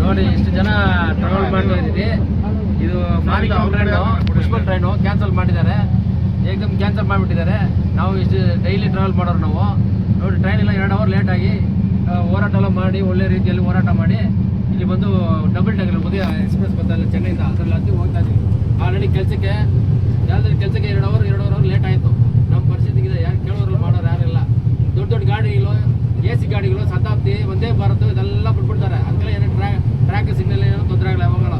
ನೋಡಿ ಇಷ್ಟು ಜನ ಟ್ರಾವೆಲ್ ಮಾಡ್ತಾ ಇದ್ದೀವಿ. ಇದು ಮಾರಿಕಮ್ ಟ್ರೈನು, ಪುಷ್ಪಲ್ ಟ್ರೈನು ಕ್ಯಾನ್ಸಲ್ ಮಾಡಿದ್ದಾರೆ, ಏಕದಮ್ ಕ್ಯಾನ್ಸಲ್ ಮಾಡಿಬಿಟ್ಟಿದ್ದಾರೆ. ನಾವು ಇಷ್ಟು ಡೈಲಿ ಟ್ರಾವೆಲ್ ಮಾಡೋರು ನಾವು. ನೋಡಿ ಟ್ರೈನ್ ಎಲ್ಲ 2 ಅವರ್ ಲೇಟಾಗಿ ಹೋರಾಟ ಎಲ್ಲ ಮಾಡಿ ಒಳ್ಳೆ ರೀತಿಯಲ್ಲಿ ಹೋರಾಟ ಮಾಡಿ ಇಲ್ಲಿ ಬಂದು ಡಬಲ್ ಟೈಗರ್ ಉದಯ ಎಕ್ಸ್ಪ್ರೆಸ್ ಬರ್ತಲ್ಲ ಚೆನ್ನೈಯಿಂದ, ಅದರಲ್ಲಿ ಹತ್ತಿ ಹೋಗ್ತಾ ಇದ್ದೀವಿ. ಆಲ್ರೆಡಿ ಕೆಲಸಕ್ಕೆ 2 ಅವರ್ ಲೇಟ್ ಆಯಿತು. ನಮ್ಮ ಪರಿಸ್ಥಿತಿಗಿದೆ, ಯಾರು ಕೇಳೋರು ಮಾಡೋರು ಯಾರಿಲ್ಲ. ದೊಡ್ಡ ಗಾಡಿಗಳು, AC ಗಾಡಿಗಳು, ಶತಾಬ್ದಿ, ವಂದೇ ಭಾರತ್ ಇದೆಲ್ಲ ಬಿಟ್ಬಿಡ್ತಾರೆ. ಅದಕ್ಕೆಲ್ಲ ಏನೋ ಟ್ರ್ಯಾಕ್ ಸಿಗ್ನಲ್ ಏನೋ ತೊಂದರೆ ಆಗಲ್ಲ. ಯಾವಾಗಲ್ಲ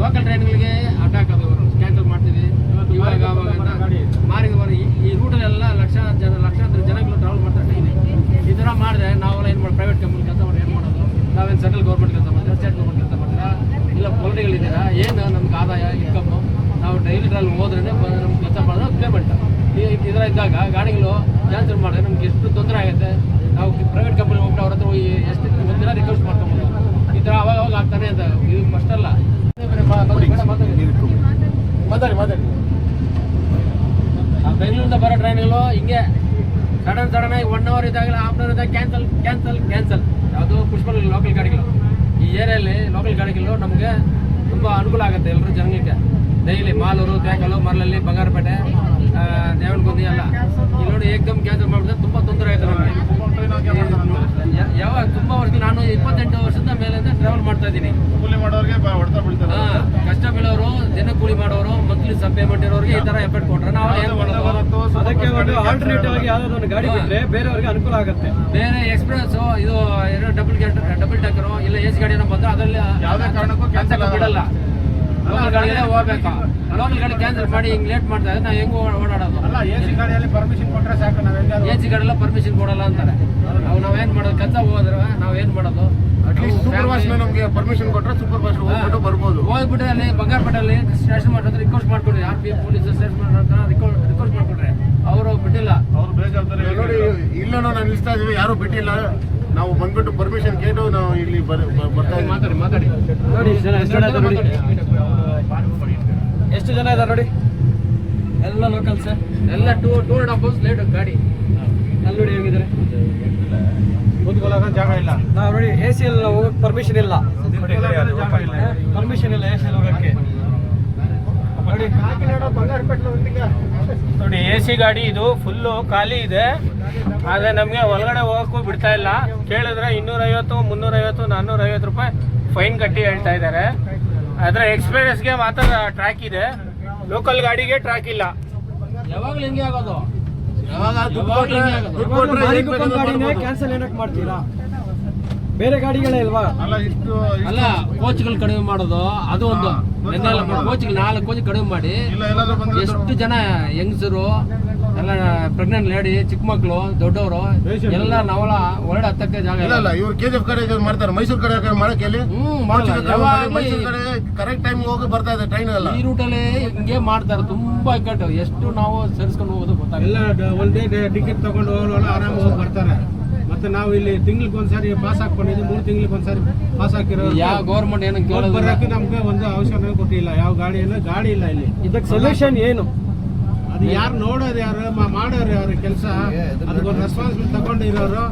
ಲೋಕಲ್ ಟ್ರೈನ್ಗಳಿಗೆ ಅಟ್ಯಾಕ್ ಅದು ಕ್ಯಾನ್ಸಲ್ ಮಾಡ್ತೀವಿ ಇವಾಗ ಈ ರೂಟಲ್ಲೆಲ್ಲ ಲಕ್ಷಾಂತರ ಜನಗಳು ಟ್ರಾವೆಲ್ ಮಾಡ್ತಾರೆ. ಈ ಥರ ಮಾಡಿದ್ರೆ ನಾವೆಲ್ಲ ಏನು ಮಾಡಿ ಪ್ರೈವೇಟ್ ಕಂಪ್ನಿ ಕೆಲಸ ಮಾಡಿ ಏನು ಮಾಡೋದು? ನಾವೇನು ಸೆಂಟ್ರಲ್ ಗೌರ್ಮೆಂಟ್ ಕೆಲಸ ಮಾಡ್ತೀರಾ, ಸ್ಟೇಟ್ ಗೌರ್ಮೆಂಟ್ ಕೆಲಸ ಮಾಡ್ತೀರಾ, ಇಲ್ಲ ಪೊಲಿಟಿಗಳಿದ್ದೀರಾ? ಏನು ನಮ್ಗೆ ಆದಾಯ ಇನ್ಕಮ್ಮು? ನಾವು ಡೈಲಿ ಟ್ರಾವೆಲ್ ಹೋದ್ರೆ ನಮ್ಗೆ ಕೆಲಸ ಮಾಡಿದ್ರೆ ಪೇಮೆಂಟ್. ಈ ಥರ ಇದ್ದಾಗ ಗಾಡಿಗಳು ಕ್ಯಾನ್ಸಲ್ ಮಾಡಿದ್ರೆ ನಮ್ಗೆ ಎಷ್ಟು ತೊಂದರೆ ಆಗುತ್ತೆ. ನಾವು ಪ್ರೈವೇಟ್ ಕಂಪ್ನಿ ಹೋಗ್ಬಿಟ್ಟು ಅವ್ರ ಹತ್ರ ಎಷ್ಟು ಒಂದಿನ ರಿಕ್ವೆಸ್ಟ್ ಮಾಡ್ಕೊಬೋದು. ಈ ಥರ ಅವಾಗ ಆಗ್ತಾನೆ ಅಂತ. ಇದು ಫಸ್ಟ್ ಅಲ್ಲ. ಮಾತಾಡಿ ಬೆಂಗಳೂರಿಂದ ಬರೋ ಟ್ರೈನ್ಗಳು ಹಿಂಗೆ ಸಡನ್ ಆಗಿ 1 ಅವರ್ ಇದ್ದಾಗಲೇ ಹಾಫ್ ಅವರ್ ಇದ್ದಾಗ ಕ್ಯಾನ್ಸಲ್. ಯಾವುದು ಪುಷ್ಪಲ್ ಲೋಕಲ್ ಗಾಡಿಗಳು. ಈ ಏರಿಯಲ್ಲಿ ಲೋಕಲ್ ಗಾಡಿಗಳು ನಮಗೆ ತುಂಬ ಅನುಕೂಲ ಆಗುತ್ತೆ ಎಲ್ಲರೂ ಜನಗಳಿಗೆ. ಡೈಲಿ ಮಾಲೂರು, ತ್ಯಾಕಲು, ಮರಳಲ್ಲಿ, ಬಂಗಾರಪೇಟೆ, ದೇವನಗುಂದಿ ಎಲ್ಲ ಇಲ್ಲಿ ನೋಡಿ ಏಕದಮ್ ಕ್ಯಾನ್ಸಲ್ ಮಾಡಿದ್ರೆ ತುಂಬ ತೊಂದರೆ ಆಯಿತು ನಮಗೆ. ಯಾವಾಗ ತುಂಬ ವರ್ಷ, ನಾನು 28 ವರ್ಷದ ಮೇಲಿಂದ ಟ್ರಾವೆಲ್ ಮಾಡ್ತಾ ಇದ್ದೀನಿ. ಕೂಲಿ ಮಾಡೋರಿಗೆ ಕಷ್ಟ ಬೀಳೋರು, ದಿನ ಕೂಲಿ ಮಾಡೋರು, ಮಂತ್ಲಿ ಸಬ್ ಪೇಮೆಂಟ್ ಇರೋರಿಗೆ ಈ ತರ ಎಫೆಕ್ಟ್ ಕೊಟ್ರೆ ನಾವು ಏನು ಮಾಡೋದು? ಅದಕ್ಕೆ ಒಂದು ಆಲ್ಟರ್ನೇಟಿವ್ ಆಗಿ ಯಾವ್ದಾದ್ರು ಒಂದು ಗಾಡಿ ಬಿಟ್ಟರೆ ಬೇರೆಯವರಿಗೆ ಅನುಕೂಲ ಆಗುತ್ತೆ. ಬೇರೆ ಎಕ್ಸ್ಪ್ರೆಸ್ ಇದು ಡಬಲ್ ಟಕ್ಕರು ಇಲ್ಲ AC ಗಾಡಿ ಏನೋ ಬಂದ್ರೆ ಅದರಲ್ಲಿ ಯಾವುದೇ ಕಾರಣಕ್ಕೂ ಕ್ಯಾನ್ಸಲ್ ಬಿಡಲ್ಲ. ಲೋಕಲ್ ಗಾಡಿಯಲ್ಲೇ ಹೋಗ್ಬೇಕು. ಲೋಕಲ್ ಗಾಡಿ ಕ್ಯಾನ್ಸಲ್ ಮಾಡಿ ಹಿಂಗೆ ಲೇಟ್ ಮಾಡ್ತಾ ಇದ್ರೆ ನಾವು ಹೆಂಗೆ ಓಡಾಡೋದು? ಅಲ್ಲ, AC ಗಾಡಿಯಲ್ಲಿ ಪರ್ಮಿಷನ್ ಕೊಟ್ಟರೆ ಸಾಕು. AC ಗಾಡಿಯೆಲ್ಲ ಪರ್ಮಿಷನ್ ಕೊಡಲ್ಲ ಅಂತಾರೆ. ನಾವೇನು ಮಾಡೋದು? ಕೆಲಸ ಹೋದ್ರೆ ನಾವೇನು ಮಾಡೋದು? ಸೂಪರ್ ಫಾಸ್ಟ್ ನಮಗೆ ಪರ್ಮಿಷನ್ ಕೊಟ್ಟರೆ ಸೂಪರ್ ಫಾಸ್ಟ್ ಹೋಗ್ಬಿಟ್ಟು ಬರ್ಬೋದು. ಹೋಗ್ಬಿಟ್ಟು ಅಲ್ಲಿ ಬಂಗಾರಪೇಟೆಯಲ್ಲಿ ಸ್ಟೇಷನ್ ಮಾಡಿದ್ರೆ ರಿಕ್ವೆಸ್ಟ್ ಮಾಡ್ಕೊಂಡ್ರೆ, RP ಪೊಲೀಸ್ ಸ್ಟೇಷನ್ ಮಾಡಿದ್ರೆ ರಿಕ್ವೆಸ್ಟ್ ಮಾಡ್ಕೊಂಡ್ರೆ ಅವರು ಬಿಟ್ಟಿಲ್ಲ. ಅವ್ರು ಬೇಜವಾಬ್ದಾರಿ ನೋಡಿ. ಇಲ್ಲ ನಾವು ನಿಲ್ಲಿಸ್ತಾ ಇದೀವಿ, ಯಾರು ಬಿಟ್ಟಿಲ್ಲ. ನಾವು ಬಂದ್ಬಿಟ್ಟು ಪರ್ಮಿಷನ್ ಕೇಳು ನಾವು ಇಲ್ಲಿ ಬರ್ತಾ ಇದ್ದೀವಿ. ಮಾತಾಡಿ ನೋಡಿ ಎಷ್ಟು ಜನ ಇದ್ದಾರೆ ನೋಡಿ. ಎಲ್ಲ ಲೋಕಲ್ ಸರ್, ಎಲ್ಲ 2.5 ಅವರ್ಸ್ ಲೇಟ್ ಗಾಡಿ. ಅಲ್ಲಿ ನೋಡಿ ಹೇಗಿದ್ದಾರೆ. ಕೂತ್ಕೊಳ್ಳೋಕೆ ಜಾಗ ಇಲ್ಲ. ನಾವು ನೋಡಿ AC ಎಲ್ಲ ಹೋಗಕ್ಕೆ ಪರ್ಮಿಷನ್ ಇಲ್ಲ. ಪರ್ಮಿಷನ್ ಇಲ್ಲ AC ಹೋಗಕ್ಕೆ. ನೋಡಿ AC ಗಾಡಿ ಇದು ಫುಲ್ಲು ಖಾಲಿ ಇದೆ. ಆದರೆ ನಮಗೆ ಒಳಗಡೆ ಹೋಗೋಕ್ಕೂ ಬಿಡ್ತಾ ಇಲ್ಲ. ಕೇಳಿದ್ರೆ 250, 350, 450 ರೂಪಾಯಿ ಫೈನ್ ಕಟ್ಟಿ ಹೇಳ್ತಾ ಇದ್ದಾರೆ. ಆದರೆ ಎಕ್ಸ್ಪ್ರೆಸ್ಗೆ ಮಾತ್ರ ಟ್ರ್ಯಾಕ್ ಇದೆ, ಲೋಕಲ್ ಗಾಡಿಗೆ ಟ್ರ್ಯಾಕ್ ಇಲ್ಲ. ಯಾವಾಗಲೂ ಹಿಂಗೆ ಆಗೋದು. ಕ್ಯಾನ್ಸಲ್ ಏನಕ್ಕೆ ಮಾಡ್ತೀರಾ? ಬೇರೆ ಗಾಡಿಗಳೇ ಇಲ್ವಾ? ಅಲ್ಲ, ಕೋಚ್ಗಳು ಕಡಿಮೆ ಮಾಡೋದು ಅದು ಒಂದು. ಕೋಚ್ಗಳು 4 ಕೋಚ್ ಕಡಿಮೆ ಮಾಡಿ ಎಷ್ಟು ಜನ ಹೆಂಗಸರು ಎಲ್ಲ, ಪ್ರೆಗ್ನೆಂಟ್ ಲೇಡಿ, ಚಿಕ್ಕ ಮಕ್ಕಳು, ದೊಡ್ಡವರು ಎಲ್ಲ ನಾವೆಲ್ಲ ಹೊರಡೆ ಹತ್ತಕ್ಕೆ ಜಾಗ ಇಲ್ಲ. ಇವ್ರು KGF ಕಡೆ ಮಾಡ್ತಾರೆ, ಮೈಸೂರು ಕಡೆ ಮಾಡಕ್ಕೆ ಹೇಳಿ. ಮೈಸೂರು ಕಡೆ ಕರೆಕ್ಟ್ ಟೈಮ್ ಹೋಗಿ ಬರ್ತಾ ಇದೆ ಟ್ರೈನ್ ಎಲ್ಲ. ಈ ರೂಟಲ್ಲಿ ಹಿಂಗೆ ಮಾಡ್ತಾರೆ. ತುಂಬಾ ಇಕ್ಕಟ್ಟು. ಎಷ್ಟು ನಾವು ಸರಿಸ್ಕೊಂಡು ಹೋಗೋದು ಗೊತ್ತಾಗಲ್ಲ. ಎಲ್ಲ ಒಂದೇ ಟಿಕೆಟ್ ತಗೊಂಡು ಹೋಗೋಲ್ಲ, ಆರಾಮಾಗಿ ಹೋಗಿ ಬರ್ತಾರೆ. ಮತ್ತೆ ನಾವು ಇಲ್ಲಿ ತಿಂಗ್ಳಿಗೊಂದ್ಸಾರಿ ಪಾಸ್ ಹಾಕೊಂಡಿದ್ವಿ, 3 ತಿಂಗಳಿಗೊಂದ್ಸಾರಿ ಪಾಸ್ ಹಾಕಿರೋ. ಯಾವ ಗೌರ್ಮೆಂಟ್ ಏನು ಕೇಳೋದು? ಬರೋಕೆ ನಮ್ಗೆ ಒಂದು ಅವಶ್ಯಕತೆ ಕೊಟ್ಟಿಲ್ಲ. ಯಾವ ಗಾಡಿ ಇಲ್ಲ ಇಲ್ಲಿ. ಇದಕ್ಕೆ ಸೊಲ್ಯೂಷನ್ ಏನು? ಅದು ಯಾರು ನೋಡೋರು, ಯಾರು ಮಾಡೋರು, ಯಾರು ಕೆಲಸ, ಅದಕ್ಕೊಂದು ರೆಸ್ಪಾನ್ಸಿಬಿಲಿಟಿ ತಗೊಂಡಿರೋರು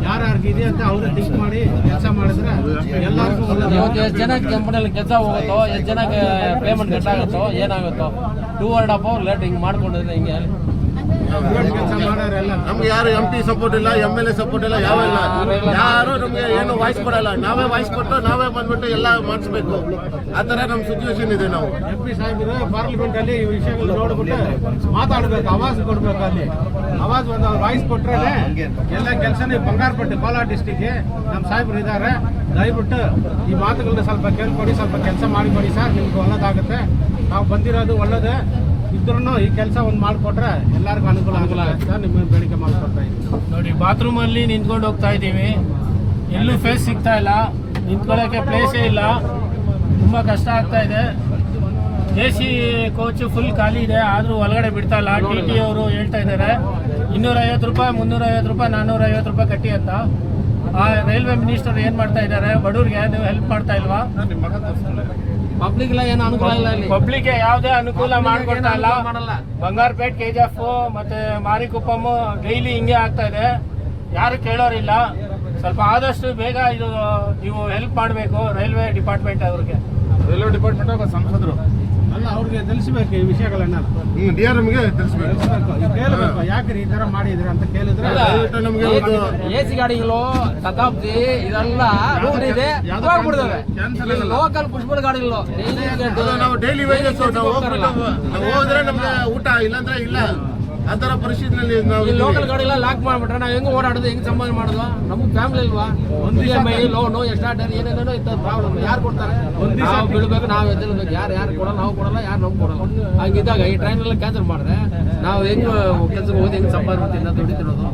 ಯಾರ್ಯಾರಿಗೆ ಇದೆ ಅಂತ ಅವ್ರು ಥಿಂಕ್ ಮಾಡಿ ಕೆಲಸ ಮಾಡಿದ್ರೆ ಎಲ್ಲರಿಗೂ ಇವತ್ತು ಎಷ್ಟು ಜನ ಕಂಪನಿಯಲ್ಲಿ ಕೆಲಸ ಹೋಗುತ್ತೋ, ಎಷ್ಟು ಜನಕ್ಕೆ ಪೇಮೆಂಟ್ ಕಟ್ಟಾಗುತ್ತೋ, ಏನಾಗುತ್ತೋ? 2.5 ಅವರ್ ಲೇಟ್ ಹಿಂಗೆ ಮಾಡ್ಕೊಂಡಿದ್ರೆ ಹಿಂಗೆ ಕೆಲಸ ಮಾಡೋರೆಲ್ಲ. ನಮ್ಗೆ ಯಾರು MP ಸಪೋರ್ಟ್ ಇಲ್ಲ, MLA ಸಪೋರ್ಟ್ ಇಲ್ಲ, ಯಾವೆಲ್ಲ ಯಾರು ನಮ್ಗೆ ಏನು ವಾಯ್ಸ್ ಕೊಡಲ್ಲ. ನಾವೇ ವಾಯ್ಸ್ ಕೊಟ್ಟು ನಾವೇ ಬಂದ್ಬಿಟ್ಟು ಎಲ್ಲ ಮಾಡಿಸ್ಬೇಕು. ಆ ಥರ ನಮ್ಮ ಸಿಚುವೇಶನ್ ಇದೆ. ನಾವು MP ಸಾಹೇಬರು ಪಾರ್ಲಿಮೆಂಟ್ ಅಲ್ಲಿ ಈ ವಿಷಯಗಳು ನೋಡ್ಬಿಟ್ಟು ಮಾತಾಡ್ಬೇಕು, ಆವಾಜ್ ಕೊಡ್ಬೇಕು. ಅಲ್ಲಿ ಆವಾಜ್ ಒಂದು ವಾಯ್ಸ್ ಕೊಟ್ರೆ ಎಲ್ಲ ಕೆಲಸನೇ. ಬಂಗಾರಪೇಟೆ, ಕೋಲಾರ ಡಿಸ್ಟಿಕ್ಗೆ ನಮ್ಮ ಸಾಹೇಬರು ಇದ್ದಾರೆ. ದಯವಿಟ್ಟು ಈ ಮಾತುಗಳನ್ನ ಸ್ವಲ್ಪ ಕೇಳ್ಕೊಡಿ, ಸ್ವಲ್ಪ ಕೆಲಸ ಮಾಡಿಕೊಡಿ ಸರ್, ನಿಮ್ಗೆ ಒಳ್ಳೇದಾಗುತ್ತೆ. ನಾವು ಬಂದಿರೋದು ಒಳ್ಳೇದೇ ಇದ್ರೂ ಈ ಕೆಲಸ ಒಂದು ಮಾಡಿಕೊಟ್ರೆ ಎಲ್ಲರಿಗೂ ಅನುಕೂಲ ಆಗುತ್ತೆ. ನಿಮ್ಮ ಬೇಡಿಕೆ ಮಾಡಿಕೊಡ್ತಾ ಇದ್ದೀವಿ. ನೋಡಿ, ಬಾತ್ರೂಮಲ್ಲಿ ನಿಂತ್ಕೊಂಡು ಹೋಗ್ತಾ ಇದ್ದೀವಿ, ಎಲ್ಲೂ ಫೇಸ್ ಸಿಗ್ತಾ ಇಲ್ಲ, ನಿಂತ್ಕೊಳ್ಳೋಕ್ಕೆ ಪ್ಲೇಸೇ ಇಲ್ಲ, ತುಂಬ ಕಷ್ಟ ಆಗ್ತಾ ಇದೆ. AC ಕೋಚ್ ಫುಲ್ ಖಾಲಿ ಇದೆ, ಆದರೂ ಒಳಗಡೆ ಬಿಡ್ತಾ ಇಲ್ಲ. TT ಅವರು ಹೇಳ್ತಾ ಇದ್ದಾರೆ 250 ರೂಪಾಯಿ, 350 ರೂಪಾಯಿ, 450 ರೂಪಾಯಿ ಕಟ್ಟಿ ಅಂತ. ಆ ರೈಲ್ವೆ ಮಿನಿಸ್ಟರ್ ಏನು ಮಾಡ್ತಾ ಇದ್ದಾರೆ? ಬಡವ್ರಿಗೆ ನೀವು ಹೆಲ್ಪ್ ಮಾಡ್ತಾ ಇಲ್ವಾ? ಪಬ್ಲಿಕ್ ಏನು ಅನುಕೂಲ ಇಲ್ಲ. ಪಬ್ಲಿಕ್ಗೆ ಯಾವುದೇ ಅನುಕೂಲ ಮಾಡ್ಕೊಡ್ತಾ ಇಲ್ಲ. ಬಂಗಾರಪೇಟೆ, KGF ಮತ್ತೆ ಮಾರಿಕುಪ್ಪಮ್ ಡೈಲಿ ಹಿಂಗೆ ಆಗ್ತಾ ಇದೆ. ಯಾರು ಕೇಳೋರಿಲ್ಲ. ಸ್ವಲ್ಪ ಆದಷ್ಟು ಬೇಗ ಇದು ನೀವು ಹೆಲ್ಪ್ ಮಾಡಬೇಕು ರೈಲ್ವೆ ಡಿಪಾರ್ಟ್ಮೆಂಟ್ ಅವ್ರಿಗೆ. ರೈಲ್ವೆ ಡಿಪಾರ್ಟ್ಮೆಂಟ್ ಸಂಸದರು ಅಲ್ಲ ಅವ್ರಿಗೆ ತಿಳಿಸ್ಬೇಕು ಈ ವಿಷಯಗಳನ್ನ, DRMಗೆ ತಿಳಿಸ್ಬೇಕು. ಕೇಳಬೇಕು ಯಾಕ್ರಿ ಈ ತರ ಮಾಡಿದ್ರಿ ಅಂತ ಕೇಳಿದ್ರೆ ದಯವಿಟ್ಟು ನಮ್ಗೆ ಒಂದು AC ಗಾಡಿಗಳು ಶತಾಬ್ದಿ ಇದೆಲ್ಲ ರೂಟ್ ಇದೆ ಹೋಗ್ಬಿಡ್ತವೆ. ಲೋಕಲ್ ಪುಷ್ಪಲ್ ಗಾಡಿಗಳು ಅದು ನಾವು ಡೈಲಿ ವೇಜಸ್ ನಾವು ಹೋದ್ರೆ ನಮ್ಗೆ ಊಟ ಇಲ್ಲಾಂದ್ರೆ ಇಲ್ಲ, ಆ ತರ ಪರಿಸ್ಥಿತಿನಲ್ಲಿ ನಾವು ಈ ಲೋಕಲ್ ಗಾಡಿಲ್ಲ ಲಾಕ್ ಮಾಡ್ಬಿಟ್ರೆ ನಾವು ಹೆಂಗ್ ಓಡಾಡೋದು, ಹೆಂಗ್ ಸಂಪಾದನೆ ಮಾಡೋದು? ನಮ್ಗೆ ಫ್ಯಾಮಿಲಿ ಇಲ್ವಾ? EMI ಲೋನು ಎಷ್ಟಾಟರ್ ಏನೇನೋ ಇತ್ತು ಪ್ರಾಬ್ಲಮ್. ಯಾರು ಕೊಡ್ತಾರೆ? ನಾವು ಬೀಳ್ಬೇಕು, ನಾವು ಎದ್ದೇಳ್ಬೇಕು. ಯಾರು ಕೊಡಲ್ಲ, ನಾವು ಕೊಡಲ್ಲ, ಯಾರು ನಮ್ಗೆ ಕೊಡಲ್ಲ. ಹಂಗಿದ್ದಾಗ ಈ ಟ್ರೈನ್ ಎಲ್ಲ ಕ್ಯಾನ್ಸಲ್ ಮಾಡಿದ್ರೆ ನಾವು ಹೆಂಗ್ ಕೆಲ್ಸಕ್ಕೆ ಹೋಗಿ ಹೆಂಗ್ ಸಂಪಾದನೆ ಮಾಡ್ತೀನಿ ದುಡಿತಿರೋದು?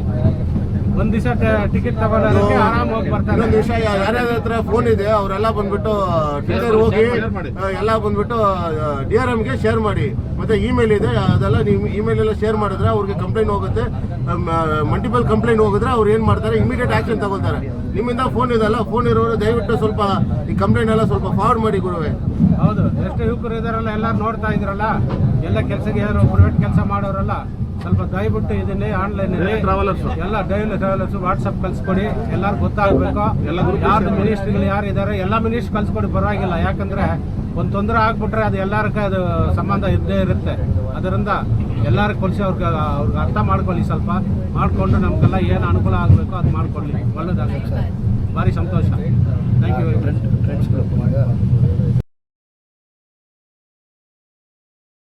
ಒಂದ್ ದಿವಸ ಟಿಕೆಟ್ ತಗೊಳ್ಳೋದಕ್ಕೆ ಆರಾಮ್ ಹೋಗಿ ಬರ್ತಾರೆ. ಇನ್ನೊಂದು ವಿಷಯ, ಯಾರ್ಯಾರ ಹತ್ರ ಫೋನ್ ಇದೆ ಅವರೆಲ್ಲ ಬಂದ್ಬಿಟ್ಟು ಟ್ವಿಟರ್ ಹೋಗಿ ಎಲ್ಲ ಬಂದ್ಬಿಟ್ಟು DRMಗೆ ಶೇರ್ ಮಾಡಿ. ಮತ್ತೆ ಇಮೇಲ್ ಇದೆ, ಅದೆಲ್ಲ ನೀವು ಇಮೇಲ್ ಎಲ್ಲ ಶೇರ್ ಮಾಡಿದ್ರೆ ಅವ್ರಿಗೆ ಕಂಪ್ಲೇಂಟ್ ಹೋಗುತ್ತೆ. ಮಲ್ಟಿಪಲ್ ಕಂಪ್ಲೇಂಟ್ ಹೋಗಿದ್ರೆ ಅವ್ರು ಏನ್ ಮಾಡ್ತಾರೆ, ಇಮಿಡಿಯೇಟ್ ಆಕ್ಷನ್ ತಗೊಳ್ತಾರೆ. ನಿಮ್ಮಿಂದ ಫೋನ್ ಇದೆಲ್ಲ, ಫೋನ್ ಇರೋರು ದಯವಿಟ್ಟು ಸ್ವಲ್ಪ ಈ ಕಂಪ್ಲೇಂಟ್ ಎಲ್ಲ ಸ್ವಲ್ಪ ಫಾರ್ವರ್ಡ್ ಮಾಡಿ ಗುರುವೆ. ಹೌದು, ಎಷ್ಟು ಯುವಕರು ಇದಾರಲ್ಲ ಎಲ್ಲಾರು ನೋಡ್ತಾ ಇದ್ರಲ್ಲ, ಎಲ್ಲ ಕೆಲಸಕ್ಕೆ ಯಾರು ಪ್ರೈವೇಟ್ ಕೆಲಸ ಮಾಡೋರಲ್ಲ, ಸ್ವಲ್ಪ ದಯವಿಟ್ಟು ಇದನ್ನೇ ಆನ್ಲೈನ್ ಟ್ರಾವೆಲರ್ಸ್ ಎಲ್ಲ ಡೈಲಿ ಟ್ರಾವೆಲರ್ಸ್ ವಾಟ್ಸಪ್ ಕಳ್ಸ್ಕೊಡಿ, ಎಲ್ಲಾರು ಗೊತ್ತಾಗಬೇಕು. ಯಾರು ಮಿನಿಸ್ಟ್ರಿಗಳು ಯಾರು ಇದ್ದಾರೆ ಎಲ್ಲ ಮಿನಿಸ್ಟ್ರಿ ಕಳ್ಸ್ಕೊಡಿ, ಪರವಾಗಿಲ್ಲ. ಯಾಕಂದ್ರೆ ಒಂದು ತೊಂದರೆ ಆಗ್ಬಿಟ್ರೆ ಅದು ಎಲ್ಲರಿಗೂ ಅದು ಸಂಬಂಧ ಇದ್ದೇ ಇರುತ್ತೆ. ಅದರಿಂದ ಎಲ್ಲರೂ ಕಳಿಸಿ ಅವ್ರಿಗೆ ಅರ್ಥ ಮಾಡ್ಕೊಳ್ಳಿ, ಸ್ವಲ್ಪ ಮಾಡಿಕೊಂಡು ನಮಗೆಲ್ಲ ಏನು ಅನುಕೂಲ ಆಗಬೇಕು ಅದು ಮಾಡ್ಕೊಳ್ಳಿ. ಒಳ್ಳೆಯದಾಗುತ್ತೆ. ಭಾರಿ ಸಂತೋಷ. Thank you.